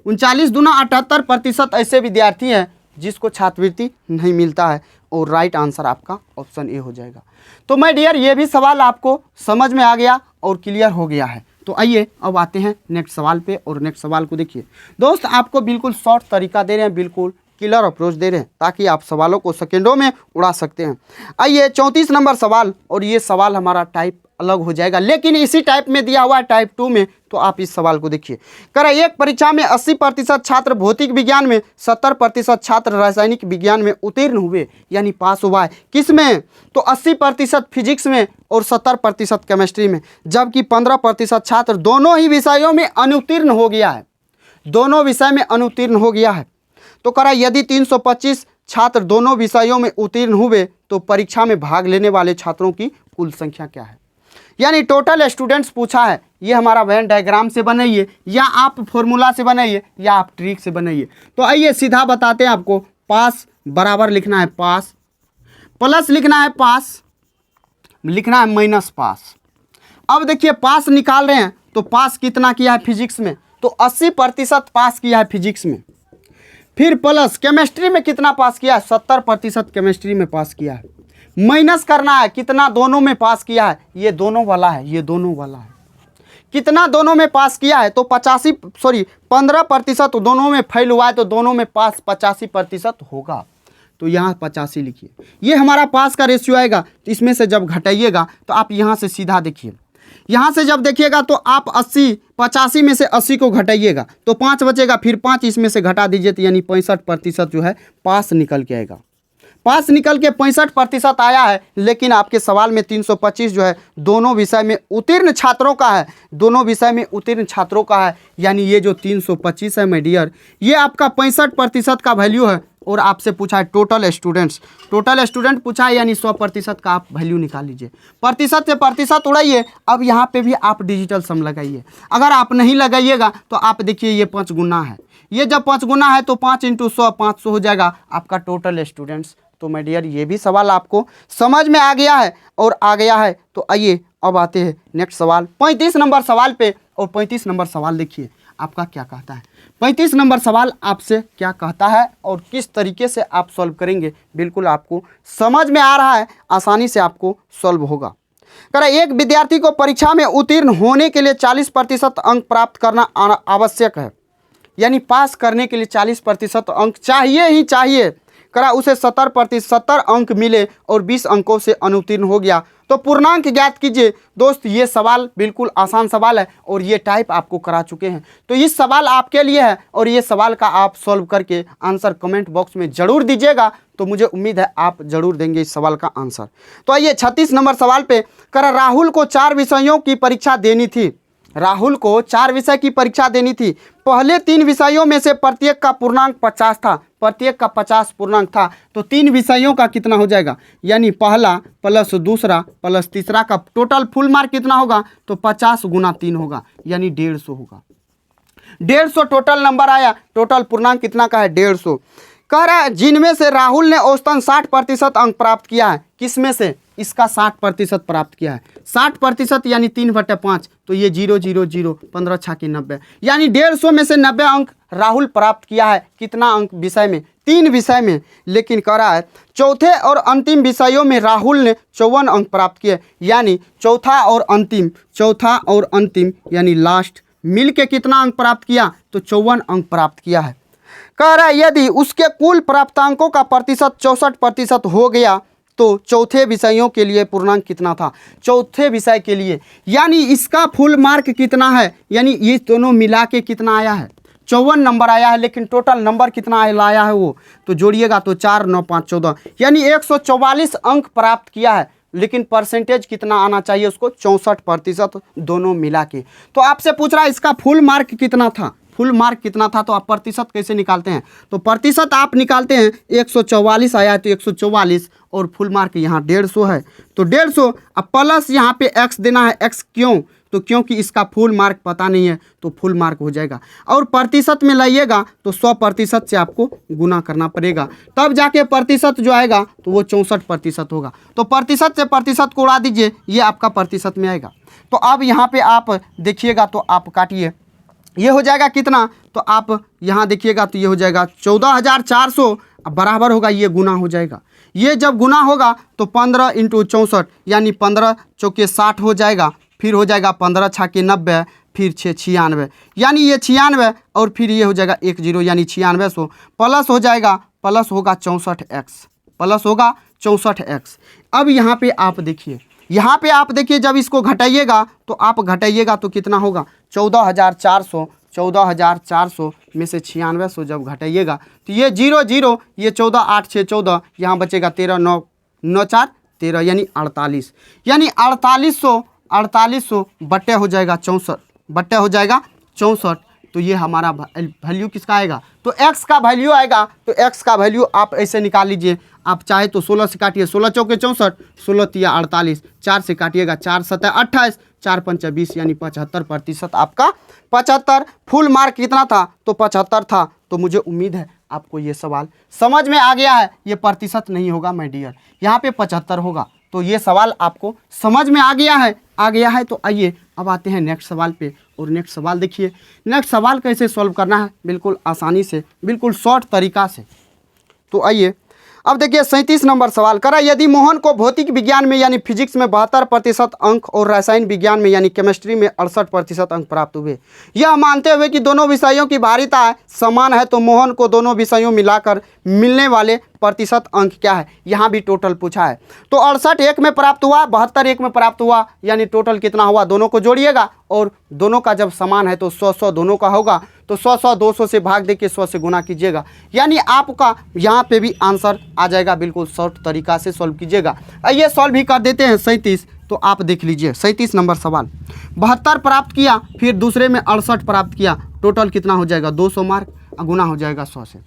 39 दूना 78% ऐसे विद्यार्थी हैं जिसको छात्रवृत्ति नहीं मिलता है और राइट आंसर आपका ऑप्शन ए हो जाएगा। तो माय डियर ये भी सवाल आपको समझ में आ गया और क्लियर हो गया है। तो आइए अब आते हैं नेक्स्ट सवाल पे, और नेक्स्ट सवाल को देखिए दोस्त, आपको बिल्कुल शॉर्ट तरीका दे रहे हैं, बिल्कुल क्लियर अप्रोच दे रहे हैं ताकि आप सवालों को सेकेंडों में उड़ा सकते हैं। आइए 34 नंबर सवाल, और ये सवाल हमारा टाइप अलग हो जाएगा लेकिन इसी टाइप में दिया हुआ है टाइप 2 में। तो आप इस सवाल को देखिए करा, एक परीक्षा में 80% छात्र भौतिक विज्ञान में, 70% छात्र रासायनिक विज्ञान में उत्तीर्ण हुए यानी पास हुआ है। किस में, तो 80% फिजिक्स में और 70% केमिस्ट्री में, जबकि 15% छात्र दोनों ही विषयों में अनुत्तीर्ण हो गया है, दोनों विषय में अनुत्तीर्ण हो गया है। तो करा यदि 325 छात्र दोनों विषयों में उत्तीर्ण हुए तो परीक्षा में भाग लेने वाले छात्रों की कुल संख्या क्या है। यानी टोटल स्टूडेंट्स पूछा है, ये हमारा वेन डायग्राम से बनाइए या आप फॉर्मूला से बनाइए या आप ट्रिक से बनाइए। तो आइए सीधा बताते हैं आपको, पास बराबर लिखना है पास, प्लस लिखना है पास, लिखना है माइनस पास। अब देखिए पास निकाल रहे हैं तो पास कितना किया है फिजिक्स में, तो 80% पास किया है फिजिक्स में। फिर प्लस केमिस्ट्री में कितना पास किया है, 70% केमिस्ट्री में पास किया है। माइनस करना है कितना दोनों में पास किया है, ये दोनों वाला है, ये दोनों वाला है। कितना दोनों में पास किया है, तो 15% दोनों में फेल हुआ है, तो दोनों में पास 85% होगा। तो यहाँ 85 लिखिए, ये हमारा पास का रेशियो आएगा। तो इसमें से जब घटाइएगा तो आप यहाँ से सीधा देखिए, यहाँ से जब देखिएगा तो आप 85 में से 80 को घटाइएगा तो 5 बचेगा, फिर 5 इसमें से घटा दीजिए, तो यानी 65% जो है पास निकल के आएगा। पास निकल के 65% आया है। लेकिन आपके सवाल में 325 जो है दोनों विषय में उत्तीर्ण छात्रों का है, दोनों विषय में उत्तीर्ण छात्रों का है। यानी ये जो 325 है माय डियर, ये आपका 65% का वैल्यू है। और आपसे पूछा है टोटल स्टूडेंट्स, टोटल स्टूडेंट पूछा है, यानी 100% का आप वैल्यू निकाल लीजिए। प्रतिशत से प्रतिशत उड़ाइए। अब यहाँ पे भी आप डिजिटल सम लगाइए। अगर आप नहीं लगाइएगा तो आप देखिए ये 5 गुना है, ये जब 5 गुना है तो 5 × 100 500 हो जाएगा आपका टोटल स्टूडेंट्स। तो माय डियर ये भी सवाल आपको समझ में आ गया है और आ गया है। तो आइए अब आते हैं नेक्स्ट सवाल 35 नंबर सवाल पे। और 35 नंबर सवाल देखिए आपका क्या कहता है। 35 नंबर सवाल आपसे क्या कहता है और किस तरीके से आप सॉल्व करेंगे, बिल्कुल आपको समझ में आ रहा है, आसानी से आपको सॉल्व होगा। कह रहा है एक विद्यार्थी को परीक्षा में उत्तीर्ण होने के लिए 40% अंक प्राप्त करना आवश्यक है। यानी पास करने के लिए 40% अंक चाहिए ही चाहिए। करा उसे 70% अंक मिले और 20 अंकों से अनुत्तीर्ण हो गया तो पूर्णांक ज्ञात कीजिए। दोस्त ये सवाल बिल्कुल आसान सवाल है और ये टाइप आपको करा चुके हैं। तो ये सवाल आपके लिए है और ये सवाल का आप सॉल्व करके आंसर कमेंट बॉक्स में ज़रूर दीजिएगा। तो मुझे उम्मीद है आप ज़रूर देंगे इस सवाल का आंसर। तो आइए 36 नंबर सवाल पे। करा राहुल को 4 विषयों की परीक्षा देनी थी। राहुल को 4 विषय की परीक्षा देनी थी। पहले 3 विषयों में से प्रत्येक का पूर्णांक 50 था, प्रत्येक का 50 पूर्णांक था। तो 3 विषयों का कितना हो जाएगा, यानी पहला प्लस दूसरा प्लस तीसरा का टोटल फुल मार्क कितना होगा, तो 50 × 3 होगा, यानी 150 होगा। 150 टोटल नंबर आया। टोटल पूर्णांक कितना का है, 150। कह रहा है जिनमें से राहुल ने औसतन 60% अंक प्राप्त किया है। किसमें से, इसका 60% प्राप्त किया है। 60% यानी 3/5, तो ये 0 0 0 15 × 6 = 90, यानी 150 में से 90 अंक राहुल प्राप्त किया है। कितना अंक विषय में, 3 विषय में। लेकिन कह रहा है चौथे और अंतिम विषयों में राहुल ने 54 अंक प्राप्त किए। यानी चौथा और अंतिम यानी लास्ट मिल के कितना अंक प्राप्त किया, तो 54 अंक प्राप्त किया है। कह रहा है यदि उसके कुल प्राप्तांकों का प्रतिशत 64% हो गया तो चौथे विषयों के लिए पूर्णांक कितना था, चौथे विषय के लिए। यानी इसका फुल मार्क कितना है, यानी ये दोनों मिला के कितना आया है, 54 नंबर आया है। लेकिन टोटल नंबर कितना आया है वो तो जोड़िएगा तो 4 9 5 14, यानी 144 अंक प्राप्त किया है। लेकिन परसेंटेज कितना आना चाहिए उसको, 64% दोनों मिला के। तो आपसे पूछ रहा है इसका फुल मार्क कितना था, फुल मार्क कितना था। तो आप प्रतिशत कैसे निकालते हैं, तो प्रतिशत आप निकालते हैं 144 आया है तो 144 और फुल मार्क यहाँ 150 है तो 150। अब प्लस यहाँ पे x देना है। x क्यों, तो क्योंकि इसका फुल मार्क पता नहीं है तो फुल मार्क हो जाएगा। और प्रतिशत में लाइएगा तो 100% से आपको गुना करना पड़ेगा, तब जाके प्रतिशत जो आएगा तो वो 64% होगा। तो प्रतिशत से प्रतिशत को उड़ा दीजिए, ये आपका प्रतिशत में आएगा। तो अब यहाँ पे आप देखिएगा तो आप काटिए, ये हो जाएगा कितना, तो आप यहाँ देखिएगा तो ये हो जाएगा 14,400 बराबर होगा, ये गुना हो जाएगा। ये जब गुना होगा तो 15 × 64 यानी 15 चौके 60 हो जाएगा। फिर हो जाएगा 15 × 6 = 90, फिर 6 96, यानी ये 96 और फिर ये हो जाएगा 10 यानी 9600 प्लस हो जाएगा, प्लस होगा 64x, प्लस होगा 64x। अब यहाँ पे आप देखिए, यहाँ पे आप देखिए जब इसको घटाइएगा तो आप घटाइएगा तो कितना होगा, 14,400, 14,400 में से 9600 जब घटाइएगा तो ये 0 0, ये 14 8 6 14, यहाँ बचेगा 13 9 9 4 13 यानी 48, यानी 4800 बट्टे हो जाएगा 64, बट्टे हो जाएगा 64। तो ये हमारा वैल्यू किसका आएगा, तो x का वैल्यू आएगा। तो x का वैल्यू आप ऐसे निकाल लीजिए, आप चाहे तो 16 से काटिए, 16 चौके 64, 16 तिया 48, 4 से काटिएगा, 4 7 28, 4 5 20, यानी 75% आपका 75। फुल मार्क कितना था, तो 75 था। तो मुझे उम्मीद है आपको ये सवाल समझ में आ गया है। ये प्रतिशत नहीं होगा माय डियर, यहाँ पे 75 होगा। तो ये सवाल आपको समझ में आ गया है। तो आइए अब आते हैं नेक्स्ट सवाल पे। और नेक्स्ट सवाल देखिए, नेक्स्ट सवाल कैसे सॉल्व करना है, बिल्कुल आसानी से, बिल्कुल शॉर्ट तरीका से। तो आइए अब देखिए 37 नंबर सवाल करा, यदि मोहन को भौतिक विज्ञान में यानी फिजिक्स में 72% अंक और रसायन विज्ञान में यानी केमिस्ट्री में 68% अंक प्राप्त हुए, यह मानते हुए कि दोनों विषयों की भारिता समान है, तो मोहन को दोनों विषयों मिलाकर मिलने वाले प्रतिशत अंक क्या है। यहाँ भी टोटल पूछा है। तो 68 एक में प्राप्त हुआ, 72 एक में प्राप्त हुआ, यानी टोटल कितना हुआ, दोनों को जोड़िएगा और दोनों का जब समान है तो 100-100 दोनों का होगा। तो 100-100 200 से भाग देके 100 से गुना कीजिएगा, यानी आपका यहाँ पे भी आंसर आ जाएगा। बिल्कुल शॉर्ट तरीका से सॉल्व कीजिएगा। आइए सॉल्व भी कर देते हैं 37। तो आप देख लीजिए 37 नंबर सवाल, 72 प्राप्त किया, फिर दूसरे में 68 प्राप्त किया, टोटल कितना हो जाएगा 200 मार्क, गुना हो जाएगा 100 से।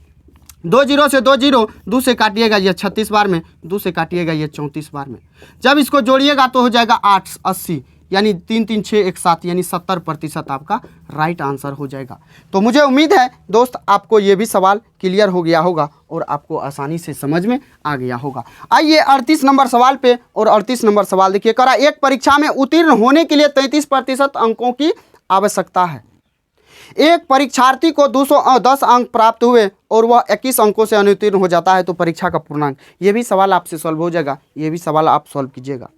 2 0 से 2 0, 2 से काटिएगा ये 36 बार में, 2 से काटिएगा ये 34 बार में। जब इसको जोड़िएगा तो हो जाएगा 8 80, यानी 3 3 6 1 7, यानी 70% आपका राइट आंसर हो जाएगा। तो मुझे उम्मीद है दोस्त आपको ये भी सवाल क्लियर हो गया होगा और आपको आसानी से समझ में आ गया होगा। आइए 38 नंबर सवाल पे। और 38 नंबर सवाल देखिए, करा एक परीक्षा में उत्तीर्ण होने के लिए 33% अंकों की आवश्यकता है। एक परीक्षार्थी को 210 अंक प्राप्त हुए और वह 21 अंकों से अनुत्तीर्ण हो जाता है, तो परीक्षा का पूर्णांक। ये भी सवाल आपसे सॉल्व हो जाएगा, ये भी सवाल आप सॉल्व कीजिएगा।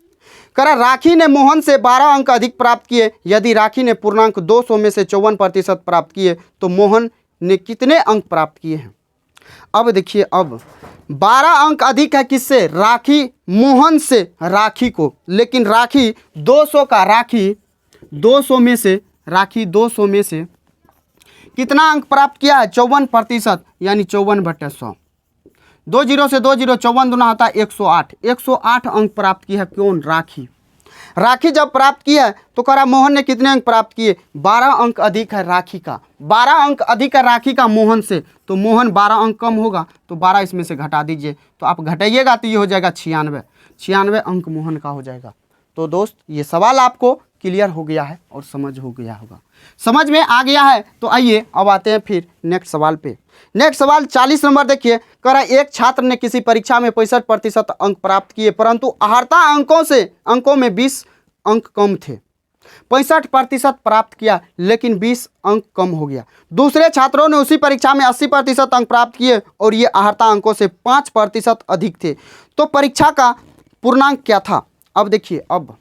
करा राखी ने मोहन से 12 अंक अधिक प्राप्त किए, यदि राखी ने पूर्णांक 200 में से 54% प्राप्त किए, तो मोहन ने कितने अंक प्राप्त किए हैं। अब देखिए, अब 12 अंक अधिक है किससे, राखी, मोहन से राखी को, लेकिन राखी 200 का, राखी 200 में से, राखी 200 में से कितना अंक प्राप्त किया है, 54%, यानी 54/100। 2 0 से 2 0, 54 दूना होता है 108, 108 अंक प्राप्त किया है कौन, राखी। राखी जब प्राप्त किया है तो कह रहा मोहन ने कितने अंक प्राप्त किए, 12 अंक अधिक है राखी का, 12 अंक अधिक है राखी का मोहन से, तो मोहन 12 अंक कम होगा, तो 12 इसमें से घटा दीजिए, तो आप घटाइएगा तो ये हो जाएगा 96 अंक मोहन का हो जाएगा। तो दोस्त ये सवाल आपको क्लियर हो गया है और समझ हो गया होगा, समझ में आ गया है। तो आइए अब आते हैं फिर नेक्स्ट सवाल पे। नेक्स्ट सवाल 40 नंबर देखिए, कह रहा एक छात्र ने किसी परीक्षा में 65% अंक प्राप्त किए, परंतु अहर्ता अंकों में 20 अंक कम थे। 65% प्राप्त किया लेकिन 20 अंक कम हो गया। दूसरे छात्रों ने उसी परीक्षा में 80% अंक प्राप्त किए और ये अहर्ता अंकों से 5% अधिक थे, तो परीक्षा का पूर्णांक क्या था। अब देखिए, अब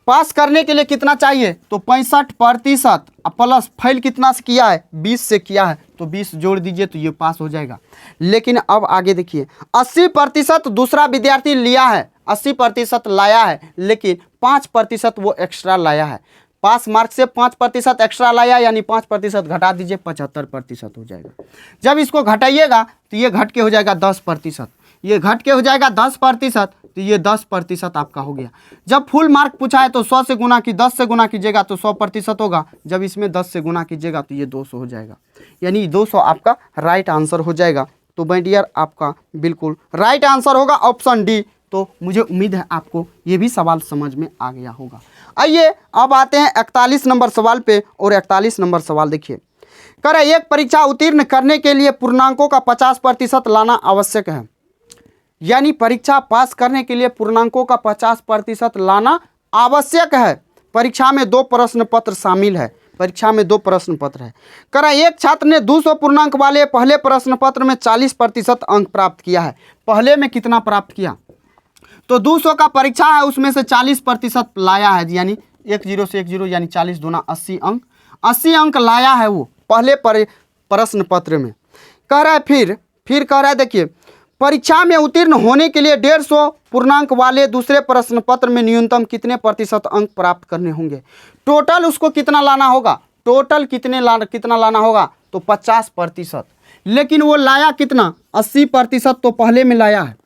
पास करने के लिए कितना चाहिए, तो 65% प्लस फेल कितना से किया है, 20 से किया है, तो 20 जोड़ दीजिए तो ये पास हो जाएगा। लेकिन अब आगे देखिए, 80% दूसरा विद्यार्थी लिया है, 80% लाया है, लेकिन 5% वो एक्स्ट्रा लाया है। पास मार्क से 5% एक्स्ट्रा लाया, यानी 5% घटा दीजिए, 75% हो जाएगा। जब इसको घटाइएगा तो ये घट के हो जाएगा 10%, ये घट के हो जाएगा 10%, तो ये 10% आपका हो गया। जब फुल मार्क पूछा है तो 100 से गुना की 10 से गुना कीजिएगा तो 100% होगा। जब इसमें 10 से गुना कीजिएगा तो ये 200 हो जाएगा, यानी 200 आपका राइट आंसर हो जाएगा। तो माय डियर आपका बिल्कुल राइट आंसर होगा ऑप्शन डी। तो मुझे उम्मीद है आपको ये भी सवाल समझ में आ गया होगा। आइए अब आते हैं 41 नंबर सवाल पे। और 41 नंबर सवाल देखिए, कह रहा एक परीक्षा उत्तीर्ण करने के लिए पूर्णांकों का 50% लाना आवश्यक है, यानी परीक्षा पास करने के लिए पूर्णांकों का 50% लाना आवश्यक है। परीक्षा में 2 प्रश्न पत्र शामिल है, परीक्षा में 2 प्रश्न पत्र है। कह रहा एक छात्र ने 200 पूर्णांक वाले पहले प्रश्न पत्र में 40% अंक प्राप्त किया है। पहले में कितना प्राप्त किया, तो 200 का परीक्षा है, उसमें से 40% लाया है, यानी 1 0 से 1 0, यानी 40 दूना 80 अंक, 80 अंक लाया है वो पहले प्रश्न पत्र में। कह रहा है फिर कह रहा है देखिए, परीक्षा में उत्तीर्ण होने के लिए 150 पूर्णांक वाले दूसरे प्रश्न पत्र में न्यूनतम कितने प्रतिशत अंक प्राप्त करने होंगे। टोटल उसको कितना लाना होगा, टोटल कितना लाना होगा, तो 50%। लेकिन वो लाया कितना, 80% तो पहले में लाया है।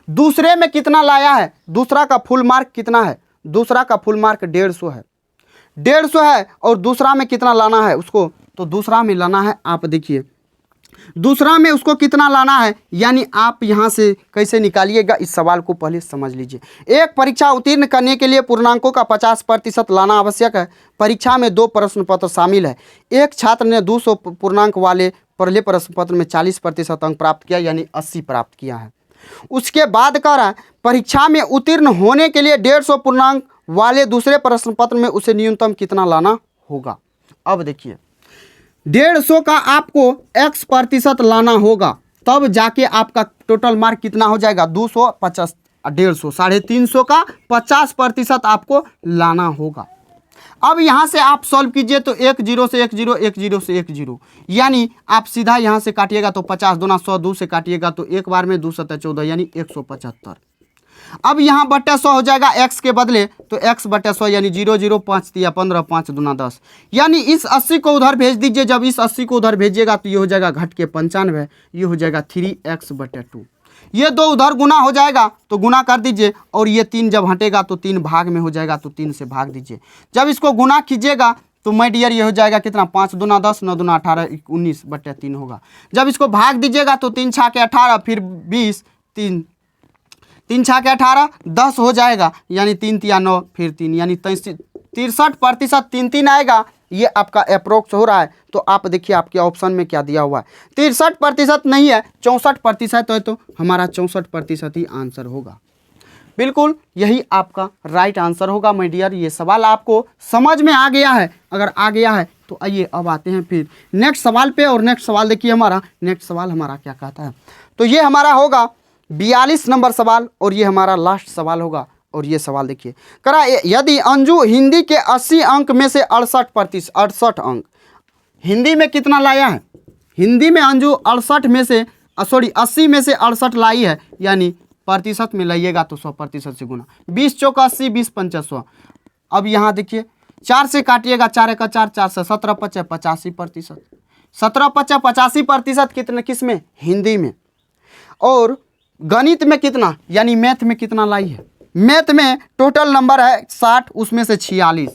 दूसरे में कितना लाया है, दूसरा का फुल मार्क कितना है, दूसरा का फुल मार्क 150 है, 150 है। और दूसरा में कितना लाना है उसको, तो दूसरा में लाना है, आप देखिए दूसरा में उसको कितना लाना है, यानी आप यहाँ से कैसे निकालिएगा इस सवाल को पहले समझ लीजिए। एक परीक्षा उत्तीर्ण करने के लिए पूर्णांकों का 50% लाना आवश्यक है। परीक्षा में 2 प्रश्न पत्र शामिल है। एक छात्र ने 200 पूर्णांक वाले पहले प्रश्न पत्र में 40% अंक प्राप्त किया यानी 80 प्राप्त किया है। उसके बाद कह रहा है परीक्षा में उत्तीर्ण होने के लिए 150 पूर्णांक वाले दूसरे प्रश्न पत्र में उसे न्यूनतम कितना लाना होगा। अब देखिए 150 का आपको x% लाना होगा, तब जाके आपका टोटल मार्क कितना हो जाएगा 250 150 350 का 50% आपको लाना होगा। अब यहाँ से आप सॉल्व कीजिए तो 1 0 से 1 0 1 0 से 1 0 यानी आप सीधा यहाँ से काटिएगा तो 50 दूना 100 2 से काटिएगा तो एक बार में 2 7 14 यानी 175। अब यहाँ बट्टा 100 हो जाएगा x के बदले तो x बट्टा 100 यानी 0 0 5 दिया 15 5 दूना 10 यानी इस 80 को उधर भेज दीजिए। जब इस 80 को उधर भेजिएगा तो ये हो जाएगा घट के 95, ये हो जाएगा 3x बट्टा 2। ये 2 उधर गुना हो जाएगा तो गुना कर दीजिए और ये 3 जब हटेगा तो 3 भाग में हो जाएगा तो 3 से भाग दीजिए। जब इसको गुना कीजिएगा तो माय डियर ये हो जाएगा कितना 5 दूना 10 9 दूना 18 19 बट्टा 3 होगा। जब इसको भाग दीजिएगा तो 3 छाके 18 फिर 20 3 छाके 18 10 हो जाएगा यानी 3 तिया 9 फिर 3 यानी 63% 3 3 आएगा। ये आपका अप्रोक्स हो रहा है। तो आप देखिए आपके ऑप्शन में क्या दिया हुआ है 63% नहीं है 64% है तो हमारा 64% ही आंसर होगा। बिल्कुल यही आपका राइट आंसर होगा माय डियर। ये सवाल आपको समझ में आ गया है? अगर आ गया है तो आइए अब आते हैं फिर नेक्स्ट सवाल पे। और नेक्स्ट सवाल देखिए हमारा नेक्स्ट सवाल हमारा क्या कहता है। तो ये हमारा होगा 42 नंबर सवाल और ये हमारा लास्ट सवाल होगा। और ये सवाल देखिए करा यदि अंजू हिंदी के 80 अंक में से 68 अंक हिंदी में कितना लाया है, हिंदी में अंजू 68 में से 80 में से 68 लाई है यानी प्रतिशत में लाइएगा तो 100% से गुना 20 चौका 80 20 पंचा 100। अब यहाँ देखिए 4 से काटिएगा 4 का 4 4 से 17 पचा 85%, 17 पचा 85% कितने किस में हिंदी में। और गणित में कितना यानी मैथ में कितना लाई है, मैथ में टोटल नंबर है 60 उसमें से 46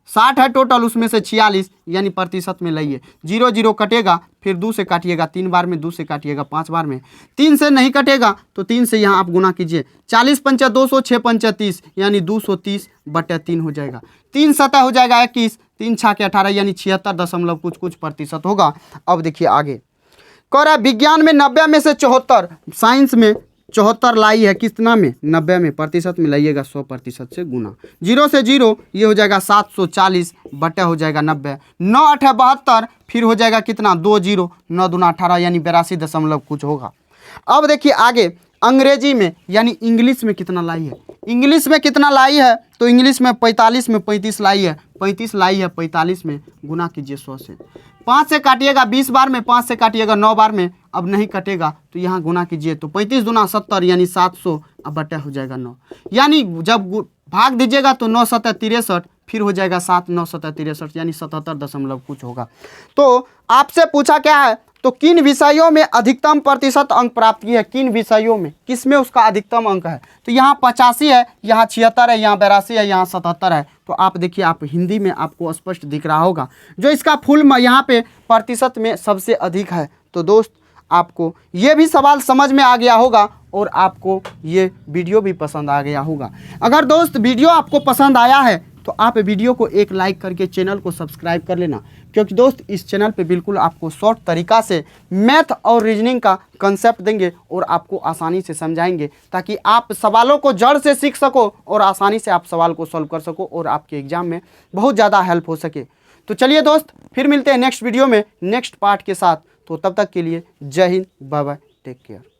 60 है टोटल उसमें से 46 यानी प्रतिशत में लाइए। 0 0 कटेगा फिर 2 से काटिएगा 3 बार में 2 से काटिएगा 5 बार में 3 से नहीं कटेगा तो 3 से यहाँ आप गुना कीजिए 40 पंचा 200 6 पंचा 30 यानी 230 बटे 3 हो जाएगा। 3 सतह हो जाएगा 21 3 छाके 18 यानी 76 कुछ प्रतिशत होगा। अब देखिए आगे कह रहा है विज्ञान में 90 में से 74 साइंस में 74 लाई है कितना में 90 में प्रतिशत में लाइएगा 100% से गुना 0 से 0 ये हो जाएगा 740 बटा हो जाएगा 90 9 8 72 फिर हो जाएगा कितना 2 0 9 दूना 18 यानी 82 कुछ होगा। अब देखिए आगे अंग्रेजी में यानी इंग्लिश में कितना लाई है, इंग्लिश में कितना लाई है तो इंग्लिश में 45 में 35 लाई है 35 लाई है 45 में गुना कीजिए 100 से 5 से काटिएगा 20 बार में 5 से काटिएगा 9 बार में अब नहीं कटेगा तो यहाँ गुना कीजिए तो 35 दूना 70 यानी 700 अब बटा हो जाएगा 9 यानी जब भाग दीजिएगा तो 9 7 63 फिर हो जाएगा 7 9 7 63 यानी 77 कुछ होगा। तो आपसे पूछा क्या है तो किन विषयों में अधिकतम प्रतिशत अंक प्राप्त किए है, किन विषयों में किस में उसका अधिकतम अंक है तो यहाँ 85 है यहाँ 76 है यहाँ 82 है यहाँ 77 है। तो आप देखिए आप हिंदी में आपको स्पष्ट दिख रहा होगा जो इसका फुल यहाँ पे प्रतिशत में सबसे अधिक है। तो दोस्त आपको ये भी सवाल समझ में आ गया होगा और आपको ये वीडियो भी पसंद आ गया होगा। अगर दोस्त वीडियो आपको पसंद आया है तो आप वीडियो को एक लाइक करके चैनल को सब्सक्राइब कर लेना, क्योंकि दोस्त इस चैनल पे बिल्कुल आपको शॉर्ट तरीका से मैथ और रीजनिंग का कंसेप्ट देंगे और आपको आसानी से समझाएंगे ताकि आप सवालों को जड़ से सीख सको और आसानी से आप सवाल को सॉल्व कर सको और आपके एग्जाम में बहुत ज़्यादा हेल्प हो सके। तो चलिए दोस्त फिर मिलते हैं नेक्स्ट वीडियो में नेक्स्ट पार्ट के साथ। तो तब तक के लिए जय Hind, bye bye, take care.